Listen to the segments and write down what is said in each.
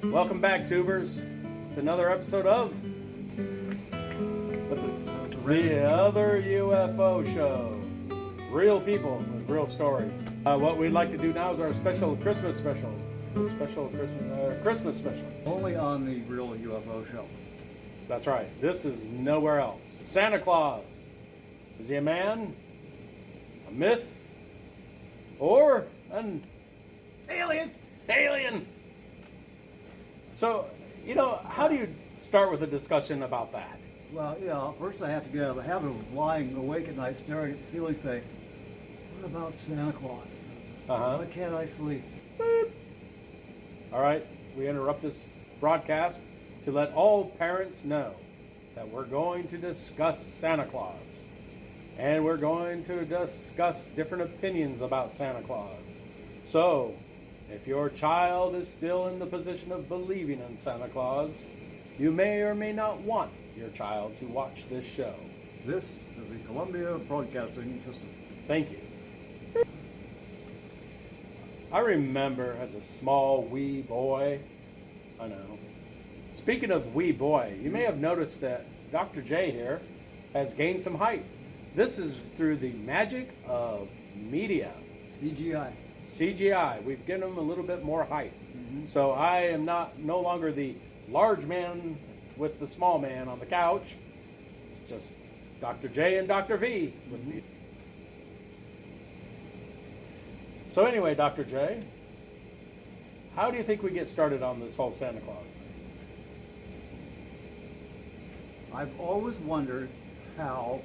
Welcome back, tubers. It's another episode of what's it? The Other UFO Show. Real people with real stories. What we'd like to do now is our special Christmas special. Christmas special. Only on the Real UFO Show. That's right. This is nowhere else. Santa Claus. Is he a man? A myth? Or an Alien! alien? So, how do you start with a discussion about that? Well, first I have to get out of the habit of lying awake at night staring at the ceiling saying, what about Santa Claus? Why can't I sleep? All right, we interrupt this broadcast to let all parents know that we're going to discuss Santa Claus. And we're going to discuss different opinions about Santa Claus. So, if your child is still in the position of believing in Santa Claus, you may or may not want your child to watch this show. This is the Columbia Broadcasting System. Thank you. I remember as a small wee boy, Speaking of wee boy, you may have noticed that Dr. J here has gained some height. This is through the magic of media. CGI. We've given him a little bit more height. Mm-hmm. So I am no longer the large man with the small man on the couch. It's just Dr. J and Dr. V with me. So anyway, Dr. J, how do you think we get started on this whole Santa Claus thing? I've always wondered how,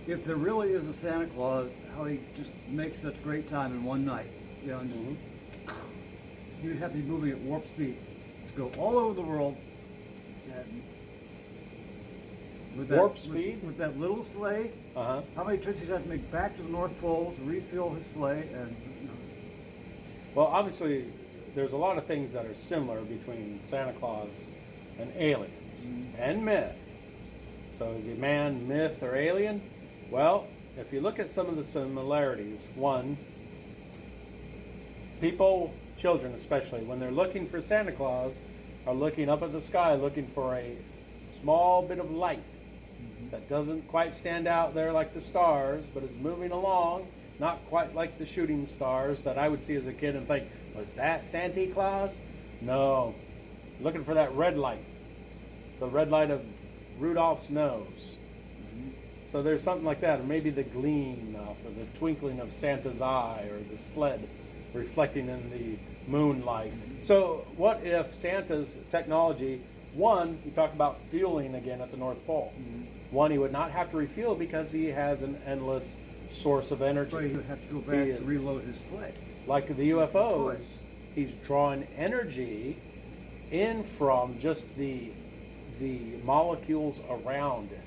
if there really is a Santa Claus, how he just makes such great time in one night. And just, you'd have to be moving at warp speed to go all over the world. And with Warp speed? With that little sleigh. Uh-huh. How many trips he'd have to make back to the North Pole to refill his sleigh? Well, obviously, there's a lot of things that are similar between Santa Claus and aliens and myth. So is he man, myth, or alien? Well, if you look at some of the similarities, one, people, children especially, when they're looking for Santa Claus, are looking up at the sky looking for a small bit of light that doesn't quite stand out there like the stars, but is moving along, not quite like the shooting stars that I would see as a kid and think, was that Santa Claus? No. Looking for that red light, the red light of Rudolph's nose. So there's something like that, or maybe the gleam or the twinkling of Santa's eye, or the sled reflecting in the moonlight. So what if Santa's technology, one, you talk about fueling again at the North Pole. One, he would not have to refuel because he has an endless source of energy. But he would have to go back to reload his sleigh. Like the UFOs, he's drawing energy in from just the molecules around it.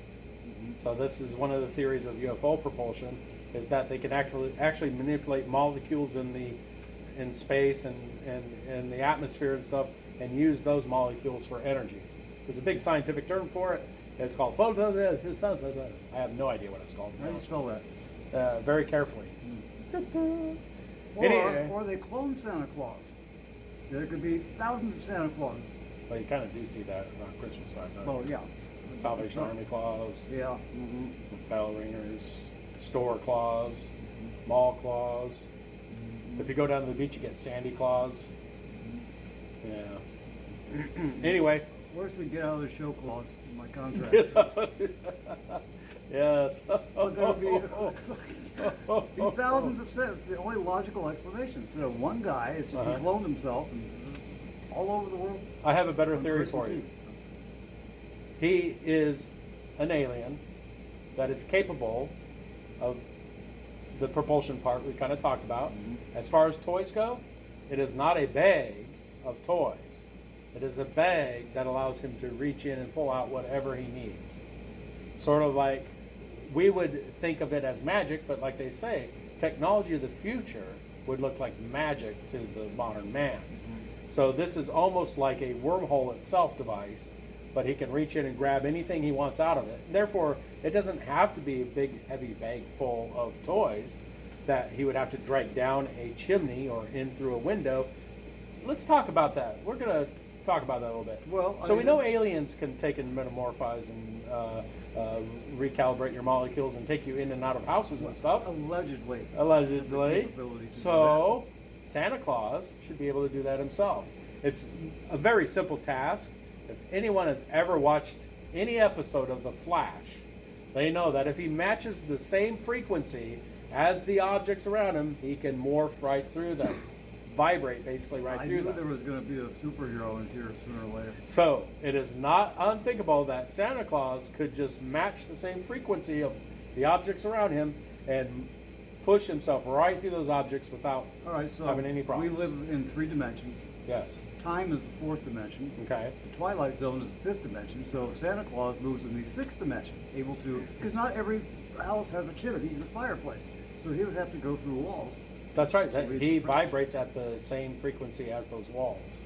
So this is one of the theories of UFO propulsion, is that they can actually manipulate molecules in space and the atmosphere and stuff, and use those molecules for energy. There's a big scientific term for it. It's called I have no idea what it's called. How do you spell that? Very carefully. Or they clone Santa Claus. There could be thousands of Santa Clauses. Well, you kind of do see that around Christmas time, don't you? Well, yeah. Salvation Army Claus. Yeah. Bell ringers, store Claus, mall Claus. If you go down to the beach, you get Sandy Claus. Yeah. Anyway. Where's the get out of the show clause in my contract? Yes. There would be thousands of cents. The only logical explanation. So one guy is he cloned himself and all over the world. I have a better theory for you. He is an alien that is capable of the propulsion part we kind of talked about. As far as toys go, it is not a bag of toys. It is a bag that allows him to reach in and pull out whatever he needs. Sort of like we would think of it as magic, but like they say, technology of the future would look like magic to the modern man. So this is almost like a wormhole itself device, but he can reach in and grab anything he wants out of it. Therefore, it doesn't have to be a big, heavy bag full of toys that he would have to drag down a chimney or in through a window. let's talk about that. We're gonna talk about that a little bit. Well, so we know aliens can take and metamorphose and recalibrate your molecules and take you in and out of houses and stuff. Allegedly. Allegedly. So Santa Claus should be able to do that himself. It's a very simple task. If anyone has ever watched any episode of The Flash, they know that if he matches the same frequency as the objects around him, he can morph right through them. Vibrate basically right through them. I knew there was going to be a superhero in here sooner or later. So it is not unthinkable that Santa Claus could just match the same frequency of the objects around him and push himself right through those objects without having any problems. We live in 3 dimensions. Yes. Time is the 4th dimension. Okay. The Twilight Zone is the 5th dimension. So if Santa Claus moves in the 6th dimension, able to, because not every house has a chimney and a fireplace, so he would have to go through walls. That's right. He vibrates at the same frequency as those walls.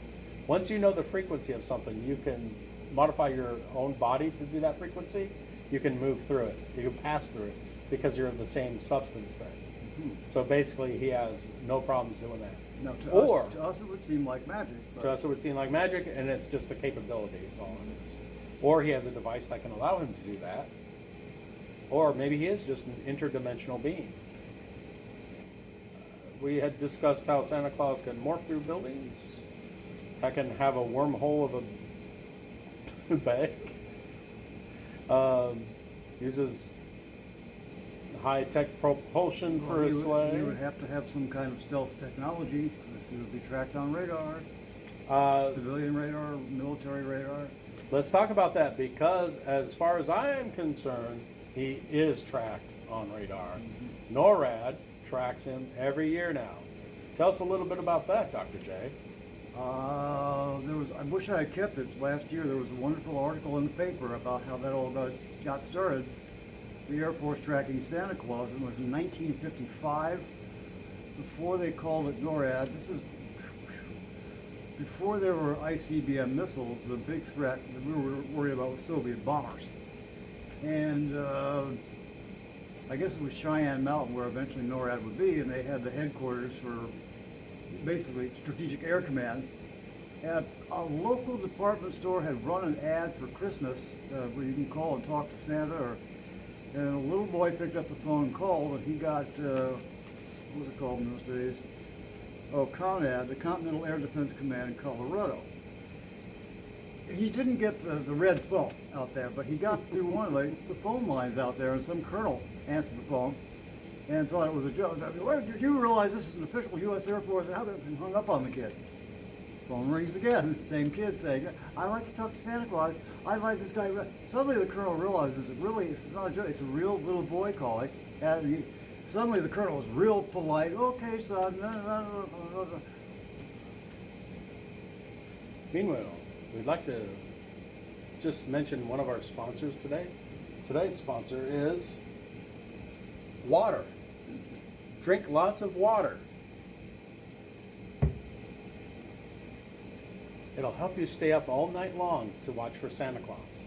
Once you know the frequency of something, you can modify your own body to do that frequency. You can move through it. You can pass through it because you're of the same substance then. Mm-hmm. So basically, he has no problems doing that. Now, to us, it would seem like magic. To us, it would seem like magic, and it's just a capability. Is all it is. Or he has a device that can allow him to do that. Or maybe he is just an interdimensional being. We had discussed how Santa Claus can morph through buildings. I can have a wormhole of a bag. Uses high-tech propulsion for his sleigh. He would have to have some kind of stealth technology. He would be tracked on radar, civilian radar, military radar. Let's talk about that because, as far as I am concerned, he is tracked on radar. Mm-hmm. NORAD tracks him every year now. Tell us a little bit about that, Dr. J. I wish I had kept it. Last year there was a wonderful article in the paper about how that all got started. The Air Force tracking Santa Claus. It was in 1955, before they called it NORAD. This is before there were ICBM missiles. The big threat that we were worried about was Soviet bombers. And I guess it was Cheyenne Mountain where eventually NORAD would be, and they had the headquarters for basically Strategic Air Command. And a local department store had run an ad for Christmas where you can call and talk to Santa, and a little boy picked up the phone and called, and he got, what was it called in those days? Oh, CONAD, the Continental Air Defense Command in Colorado. He didn't get the red phone out there, but he got through one of the phone lines out there, and some colonel answered the phone and thought it was a joke. I said, "Well, did you realize this is an official U.S. Air Force?" And hung up on the kid. Phone rings again. The same kid saying, "I'd like to talk to Santa Claus. I'd like this guy." Suddenly the colonel realizes it's not a joke. It's a real little boy calling. And suddenly the colonel was real polite. "Okay, son." Meanwhile, we'd like to just mention one of our sponsors today. Today's sponsor is water. Drink lots of water. It'll help you stay up all night long to watch for Santa Claus.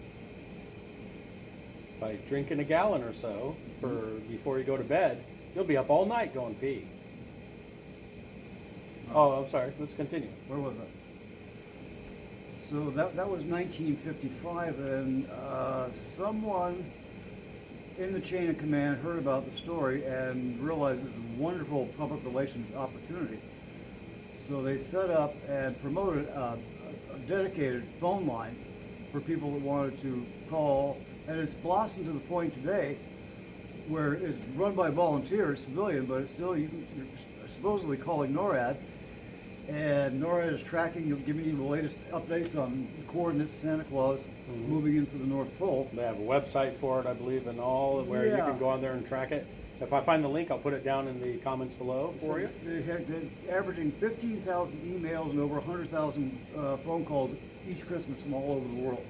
By drinking a gallon or so before you go to bed, you'll be up all night going pee. Oh, I'm sorry. Let's continue. Where was I? So that was 1955, and someone in the chain of command heard about the story and realized this is a wonderful public relations opportunity. So they set up and promoted a dedicated phone line for people that wanted to call, and it's blossomed to the point today where it's run by volunteers, civilian, but it's still you're supposedly calling NORAD, and NORAD is tracking, giving you the latest updates on the coordinates of Santa Claus moving into the North Pole. They have a website for it, I believe, and all, where you can go on there and track it. If I find the link, I'll put it down in the comments below for you. They're averaging 15,000 emails and over 100,000 phone calls each Christmas from all over the world.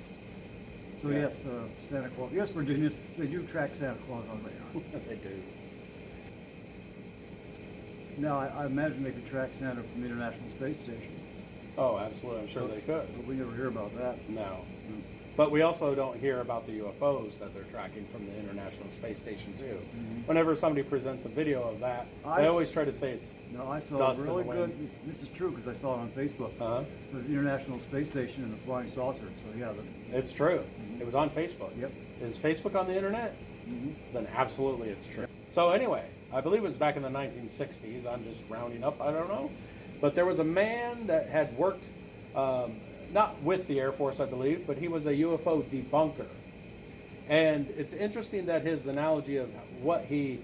So yes, Santa Claus. Yes, Virginia, they do track Santa Claus on radar. They do. Now, I imagine they could track Santa from the International Space Station. Oh, absolutely. I'm sure they could. But we never hear about that. No. But we also don't hear about the UFOs that they're tracking from the International Space Station too. Whenever somebody presents a video of that, they always try to say it's No, I saw dust a in really the good. wind. This is true because I saw it on Facebook. It was the International Space Station and the flying saucer. So yeah, It's true. It was on Facebook. Yep. Is Facebook on the internet? Then absolutely it's true. So anyway, I believe it was back in the 1960s. I'm just rounding up. I don't know. But there was a man that had worked, not with the Air Force, I believe, but he was a UFO debunker. And it's interesting that his analogy of what he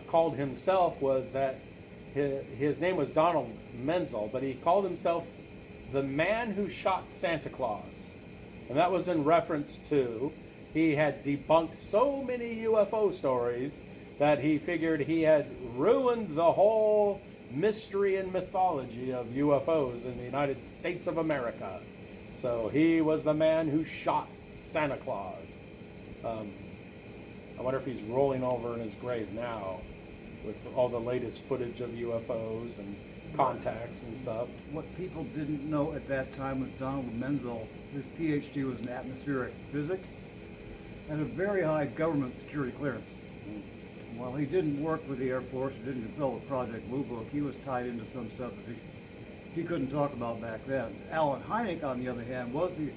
called himself was that his name was Donald Menzel, but he called himself the man who shot Santa Claus. And that was in reference to he had debunked so many UFO stories that he figured he had ruined the whole mystery and mythology of UFOs in the United States of America. So he was the man who shot Santa Claus. I wonder if he's rolling over in his grave now with all the latest footage of UFOs and contacts and stuff. what people didn't know at that time with Donald Menzel, his PhD was in atmospheric physics and a very high government security clearance. While he didn't work with the Air Force, he didn't consult with Project Blue Book, he was tied into some stuff that he couldn't talk about back then. Alan Hynek, on the other hand, was the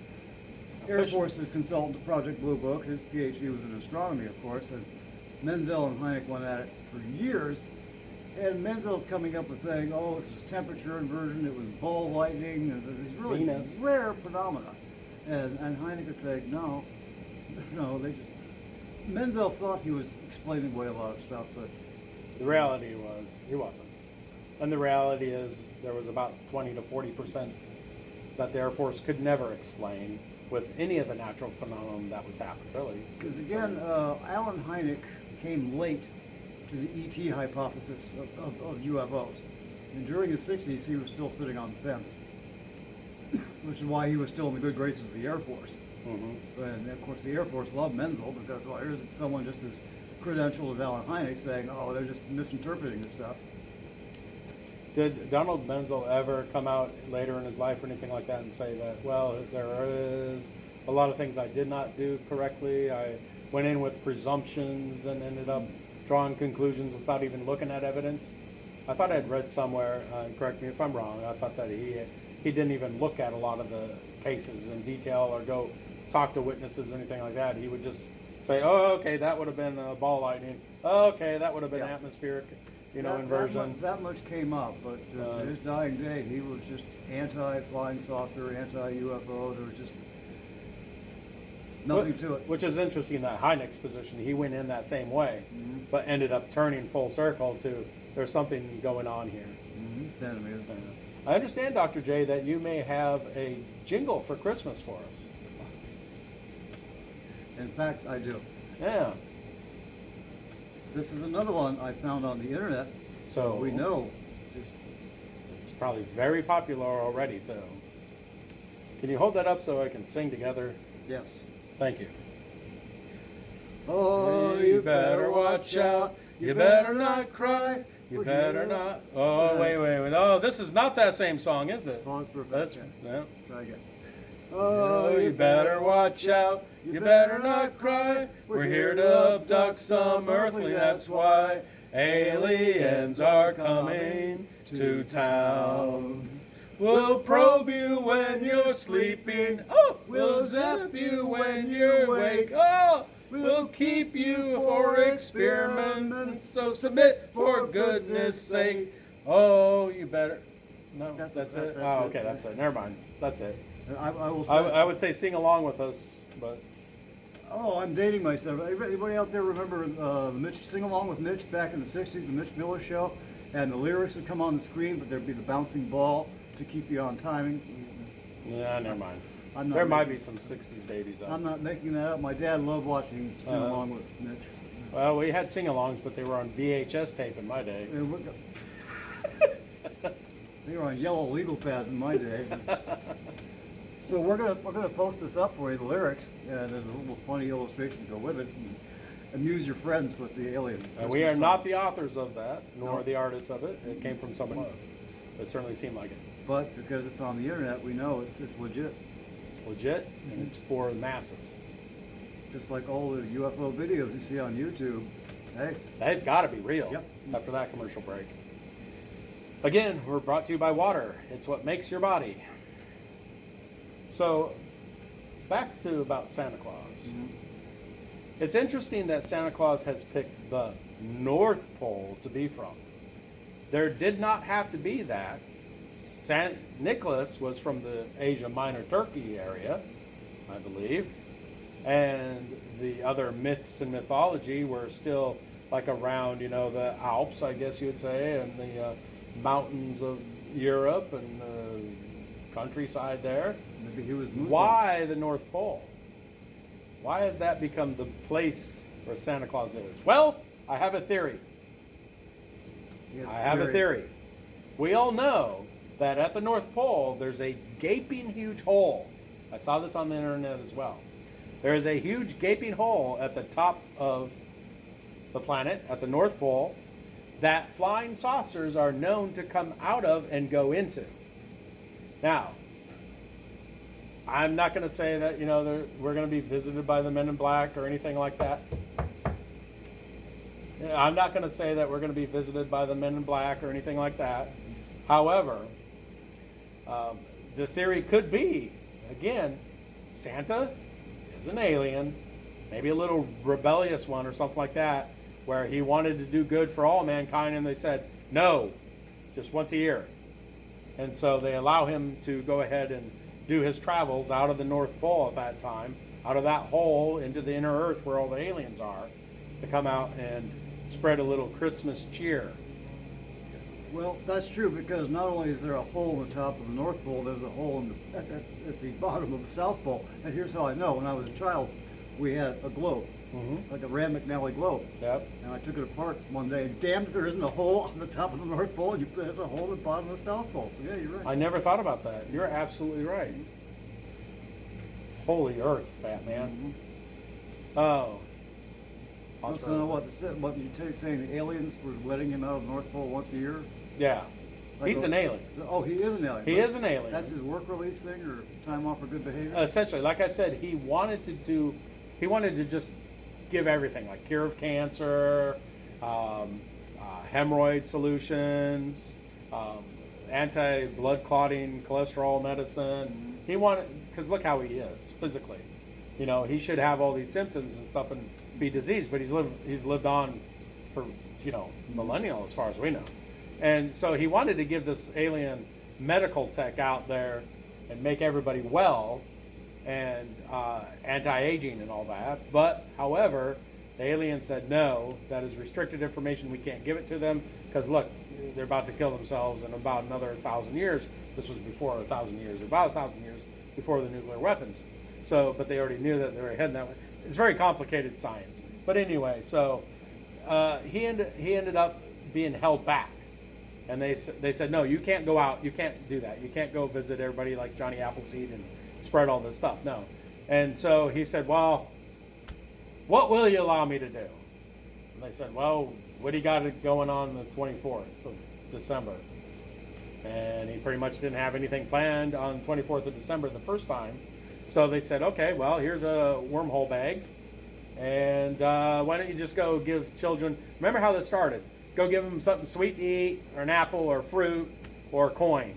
Air Force's consultant to Project Blue Book. His PhD was in astronomy, of course, and Menzel and Hynek went at it for years. And Menzel's coming up with saying, oh, this is temperature inversion, it was ball lightning, and this is really Venus. rare phenomena. And Hynek is saying, no, they just... Menzel thought he was explaining away a lot of stuff, but The reality was he wasn't. And the reality is there was about 20 to 40% that the Air Force could never explain with any of the natural phenomenon that was happening, really. because again, Alan Hynek came late to the ET hypothesis of UFOs. And during the 60s, he was still sitting on the fence, which is why he was still in the good graces of the Air Force. And of course, the Air Force loved Menzel because, well, here's someone just as credentialed as Alan Hynek saying, oh, they're just misinterpreting this stuff. Did Donald Menzel ever come out later in his life or anything like that and say that, well, there is a lot of things I did not do correctly. I went in with presumptions and ended up drawing conclusions without even looking at evidence? I thought I'd read somewhere, correct me if I'm wrong, I thought that he didn't even look at a lot of the cases in detail or go talk to witnesses or anything like that. He would just say, oh, okay, that would have been ball lightning. Oh, okay, that would have been atmospheric, inversion. That much came up, but to his dying day, he was just anti-flying saucer, anti-UFO. There was just nothing to it. Which is interesting, that Hynek's position, he went in that same way, but ended up turning full circle to there's something going on here. I understand, Dr. J, that you may have a jingle for Christmas for us. In fact, I do. Yeah. This is another one I found on the internet. So we know it's probably very popular already, too. Can you hold that up so I can sing together? Yes. Thank you. Oh, you better watch out. You better not cry. You better not. Oh, wait. Oh, this is not that same song, is it? Pause for a That's second. yeah. Try again. Oh, you better watch out. You better not cry. We're here to abduct some earthly, that's why aliens are coming to town. We'll probe you when you're sleeping. Oh, we'll zap you when you're awake. Oh, we'll keep you for experiments. So submit for goodness sake. Oh, you better. No, that's it. Oh, okay, that's it. Never mind. That's it. I will say. I would say sing along with us, but. Oh, I'm dating myself. Anybody out there remember Mitch Sing Along with Mitch back in the 60s, the Mitch Miller show? And the lyrics would come on the screen, but there'd be the bouncing ball to keep you on timing. Yeah, never mind. I'm not There might making- be some 60s babies out. I'm not making that up. My dad loved watching Sing Along with Mitch. Well, we had sing-alongs, but they were on VHS tape in my day. They were on yellow legal pads in my day. So we're gonna post this up for you, the lyrics, and there's a little funny illustration to go with it. And amuse your friends with the alien. And we are not the authors of that, nor No. the artists of it. It came from someone else. It certainly seemed like it. But because it's on the internet, we know it's legit. It's legit, and it's for the masses. Just like all the UFO videos you see on YouTube. Hey, They've got to be real. Yep. After that commercial break. Again, we're brought to you by water. It's what makes your body. So, back to about Santa Claus. It's interesting that Santa Claus has picked the North Pole to be from. There did not have to be that. Saint Nicholas was from the Asia Minor Turkey area, I believe. And the other myths and mythology were still like around, the Alps, I guess you would say, and the mountains of Europe and the countryside there. maybe he was moving. Why the North Pole? Why has that become the place where Santa Claus is? Well, I have a theory. I have a theory. We all know that at the North Pole, there's a gaping huge hole. I saw this on the internet as well. There is a huge gaping hole at the top of the planet, at the North Pole, that flying saucers are known to come out of and go into. Now, I'm not going to say that, we're going to be visited by the Men in Black or anything like that. I'm not going to say that we're going to be visited by the Men in Black or anything like that. However, the theory could be, again, Santa is an alien, maybe a little rebellious one or something like that, where he wanted to do good for all mankind, and they said, no, just once a year. And so they allow him to go ahead and do his travels out of the North Pole at that time, out of that hole into the inner earth where all the aliens are, to come out and spread a little Christmas cheer. Well, that's true, because not only is there a hole in the top of the North Pole, there's a hole at the bottom of the South Pole. And here's how I know. When I was a child, we had a globe, like a Rand McNally globe. Yep. And I took it apart one day, and damn if there isn't a hole on the top of the North Pole, and there's a hole at the bottom of the South Pole. So yeah, you're right. I never thought about that. You're absolutely right. Holy earth, Batman. Oh. So what you saying, the aliens were letting him out of the North Pole once a year? Yeah. He's an alien. Oh, he is an alien. He is an alien. That's his work release thing, or time off for good behavior? Essentially, like I said, he wanted to just give everything, like cure of cancer, hemorrhoid solutions, anti-blood clotting cholesterol medicine. He wanted, because look how he is physically. He should have all these symptoms and stuff and be diseased, but he's lived on for millennia as far as we know. And so he wanted to give this alien medical tech out there and make everybody well and anti-aging and all that. But however, the alien said no, that is restricted information, we can't give it to them, because look, they're about to kill themselves in about another 1,000 years. This was before 1,000 years, about 1,000 years before the nuclear weapons. So, but they already knew that they were heading that way. It's very complicated science. But anyway, so he ended up being held back. And they said, no, you can't go out. You can't do that. You can't go visit everybody like Johnny Appleseed and spread all this stuff. No. And so he said, well, what will you allow me to do? And they said, well, what do you got going on the 24th of December? And he pretty much didn't have anything planned on 24th of December the first time. So they said, okay, well, here's a wormhole bag. And why don't you just go give children, remember how this started? Go give them something sweet to eat, or an apple, or fruit, or a coin,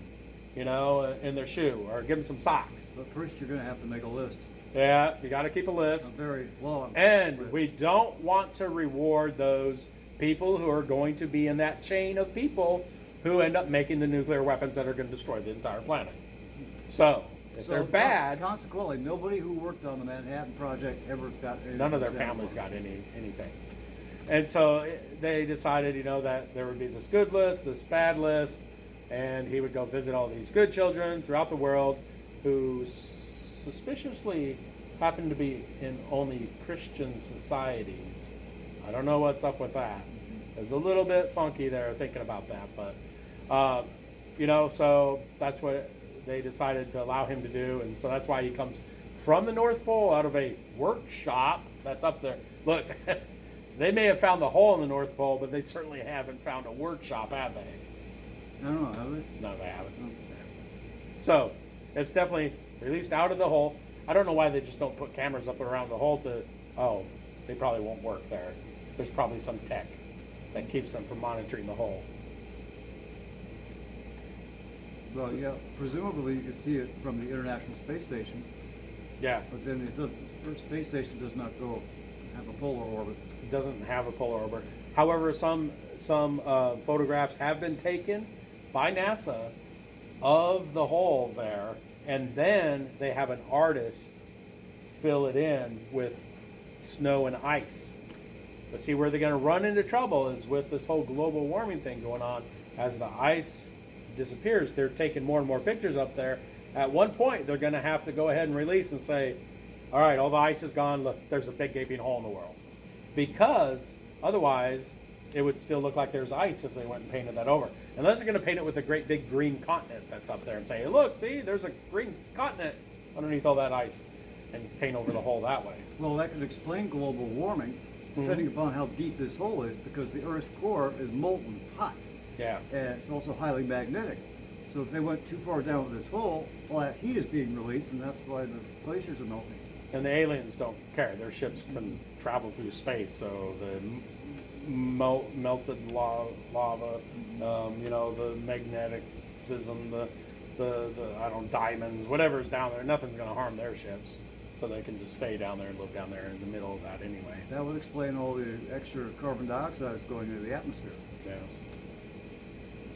in their shoe, or give them some socks. But first you're going to have to make a list. Yeah, you got to keep a list. A very long and list. We don't want to reward those people who are going to be in that chain of people who end up making the nuclear weapons that are going to destroy the entire planet. So, if they're bad... Consequently, nobody who worked on the Manhattan Project ever got anything. None of their families got anything. And so they decided, that there would be this good list, this bad list, and he would go visit all these good children throughout the world who suspiciously happened to be in only Christian societies. I don't know what's up with that. It was a little bit funky there thinking about that, but, so that's what they decided to allow him to do, and so that's why he comes from the North Pole out of a workshop that's up there. Look, they may have found the hole in the North Pole, but they certainly haven't found a workshop, have they? I don't know, have they? No, they haven't. So, it's definitely released out of the hole. I don't know why they just don't put cameras up around the hole they probably won't work there. There's probably some tech that keeps them from monitoring the hole. Well, yeah, presumably you could see it from the International Space Station, Yeah, but then it doesn't. The space station does not have a polar orbit. it doesn't have a polar orbit. However, some photographs have been taken by NASA of the hole there, and then they have an artist fill it in with snow and ice. But see, where they're going to run into trouble is with this whole global warming thing going on. As the ice disappears, they're taking more and more pictures up there. At one point, they're going to have to go ahead and release and say, all right, all the ice is gone. Look, there's a big gaping hole in the world. Because otherwise, it would still look like there's ice if they went and painted that over. Unless they're going to paint it with a great big green continent that's up there and say, hey, look, see, there's a green continent underneath all that ice, and paint over the hole that way. Well, that could explain global warming, depending upon how deep this hole is, because the Earth's core is molten hot. Yeah. And it's also highly magnetic. So if they went too far down with this hole, all that heat is being released, and that's why the glaciers are melting. And the aliens don't care. Their ships can travel through space, so the melted lava, the magneticism, the diamonds, whatever's down there, nothing's going to harm their ships. So they can just stay down there and live down there in the middle of that anyway. That would explain all the extra carbon dioxide that's going into the atmosphere. Yes.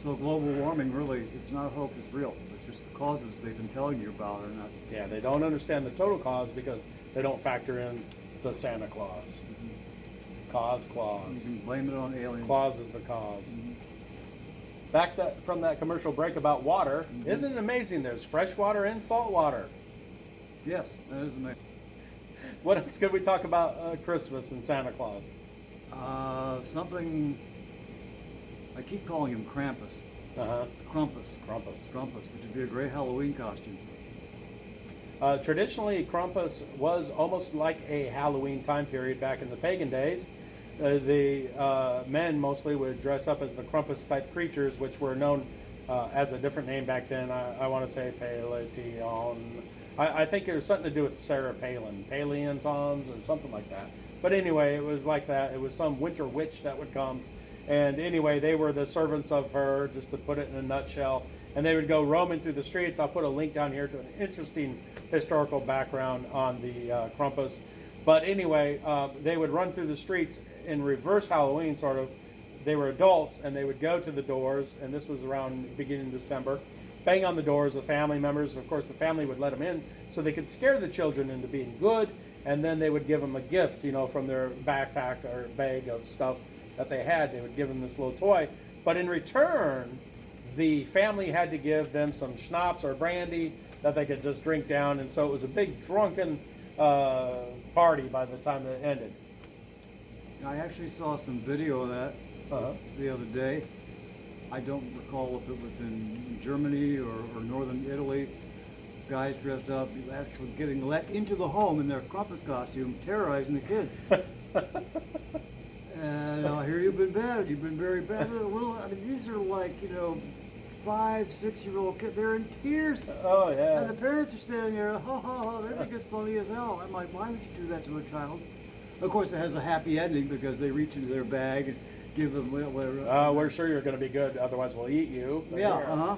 So global warming really, it's not a hoax, it's real. It's just the causes they've been telling you about are not. Yeah, they don't understand the total cause because they don't factor in the Santa Claus. Claus. You can blame it on aliens. Claus is the cause. Back from that commercial break about water, isn't it amazing? There's fresh water and salt water. Yes, that is amazing. What else could we talk about Christmas and Santa Claus? Something, I keep calling him Krampus. Krampus. Krampus, which would be a great Halloween costume. Traditionally, Krampus was almost like a Halloween time period back in the pagan days. The men mostly would dress up as the Krampus type creatures, which were known as a different name back then. I want to say Paletion. I think it was something to do with Sarah Palin, Paleontons or something like that. But anyway, it was like that. It was some winter witch that would come. And anyway, they were the servants of her, just to put it in a nutshell. And they would go roaming through the streets. I'll put a link down here to an interesting historical background on the Krampus. But anyway, they would run through the streets in reverse Halloween, sort of. They were adults, and they would go to the doors, and this was around beginning December, bang on the doors of family members. Of course, the family would let them in so they could scare the children into being good, and then they would give them a gift, from their backpack or bag of stuff that they had. They would give them this little toy. But in return, the family had to give them some schnapps or brandy that they could just drink down, and so it was a big drunken party by the time it ended. I actually saw some video of that the other day. I don't recall if it was in Germany or northern Italy. Guys dressed up, actually getting let into the home in their Krampus costume, terrorizing the kids. And I hear you've been bad. You've been very bad. Well, these are like 5, 6-year-old kids. They're in tears. Oh yeah. And the parents are standing there. Ha ha ha! They think it's funny as hell. I'm like, why would you do that to a child? Of course, it has a happy ending because they reach into their bag and give them whatever. We're sure you're going to be good. Otherwise, we'll eat you. Yeah.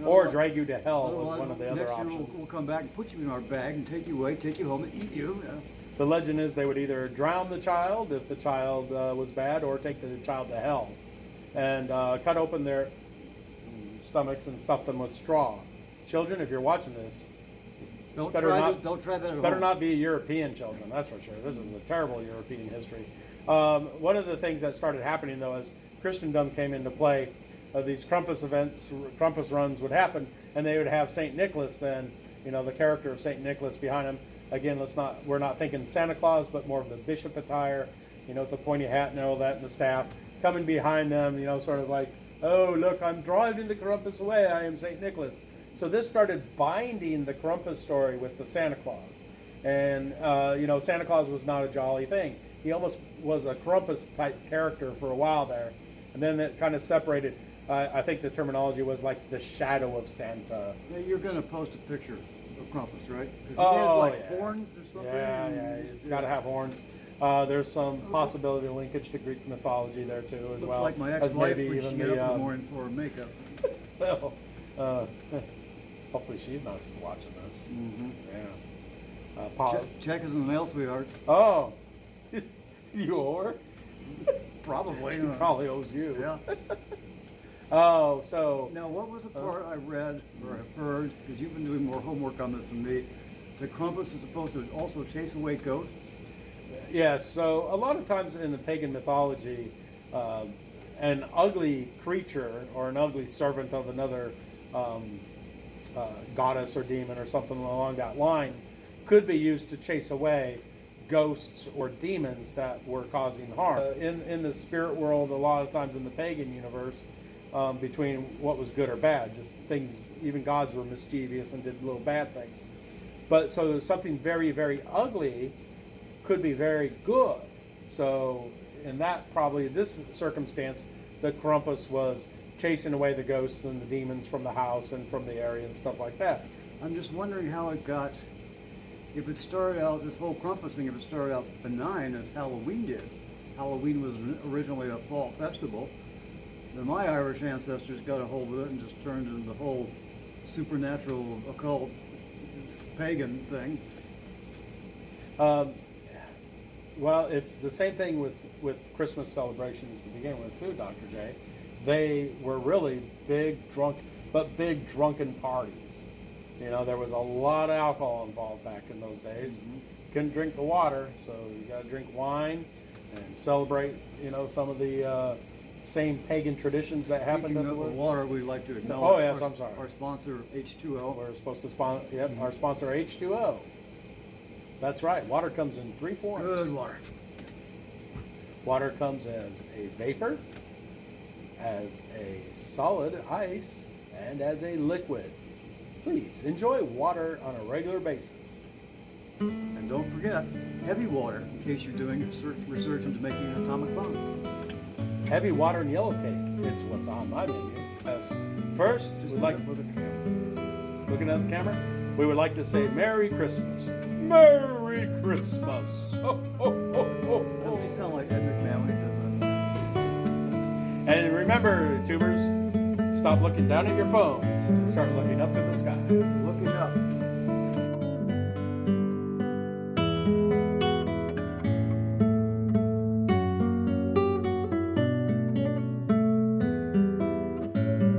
Or drag you to hell was one of the other options. Next year we'll come back and put you in our bag and take you away, take you home and eat you. Yeah. The legend is they would either drown the child if the child was bad, or take the child to hell and cut open their stomachs and stuff them with straw. Children, if you're watching this, don't try that at home. Better not be European children, that's for sure. This is a terrible European history. One of the things that started happening, though, as Christendom came into play, these Krampus events, Krampus runs would happen, and they would have St. Nicholas then, the character of St. Nicholas behind him. Again, we're not thinking Santa Claus, but more of the bishop attire, with the pointy hat and all that, and the staff coming behind them, sort of like, oh, look, I'm driving the Krampus away, I am St. Nicholas. So this started binding the Krampus story with the Santa Claus. And, Santa Claus was not a jolly thing. He almost was a Krampus type character for a while there. And then it kind of separated. I think the terminology was like the shadow of Santa. Yeah, you're going to post a picture Krampus, right? Because he has like yeah. horns or something. Yeah, he's got to have horns. There's some possibility of linkage to Greek mythology there too, as Looks well. like my as ex-wife maybe when she even get up in the the morning for her makeup. well, hopefully she's not watching this. Mm-hmm. Yeah. Pause. Check is in the mail, sweetheart. Oh, you owe her? Probably. She probably owes you. Yeah. Oh, so Now, what was the part I read or have heard, because you've been doing more homework on this than me, that Krampus is supposed to also chase away ghosts? yes, so a lot of times in the pagan mythology, an ugly creature or an ugly servant of another goddess or demon or something along that line could be used to chase away ghosts or demons that were causing harm. In the spirit world, a lot of times in the pagan universe, between what was good or bad, just things, even gods were mischievous and did little bad things. But so something very, very ugly could be very good. So in that, probably this circumstance, the Krampus was chasing away the ghosts and the demons from the house and from the area and stuff like that. I'm just wondering how it got, if it started out, this whole Krampus thing, if it started out benign as Halloween did. Halloween was originally a fall festival. Then my Irish ancestors got a hold of it and just turned into the whole supernatural, occult, pagan thing. Well, it's the same thing with Christmas celebrations to begin with too, Dr. J. They were really big drunken parties. You know, there was a lot of alcohol involved back in those days. Mm-hmm. Couldn't drink the water, so you got to drink wine and celebrate, you know, some of the same pagan traditions that happened at Speaking the of water, we'd like to acknowledge Oh, yes, I'm sorry. our sponsor, H2O. We're supposed to sponsor, our sponsor H2O. That's right. Water comes in three forms. Good water. Water comes as a vapor, as a solid ice, and as a liquid. Please enjoy water on a regular basis. And don't forget, heavy water, in case you're doing research into making an atomic bomb. Heavy water and yellow cake. It's what's on my menu. First, we'd like looking at the camera. We would like to say Merry Christmas. Merry Christmas. Ho, ho, ho, ho, ho. Doesn't he sound like Ed McMahon when he does that? And remember, tubers, stop looking down at your phones and start looking up to the skies. Looking up.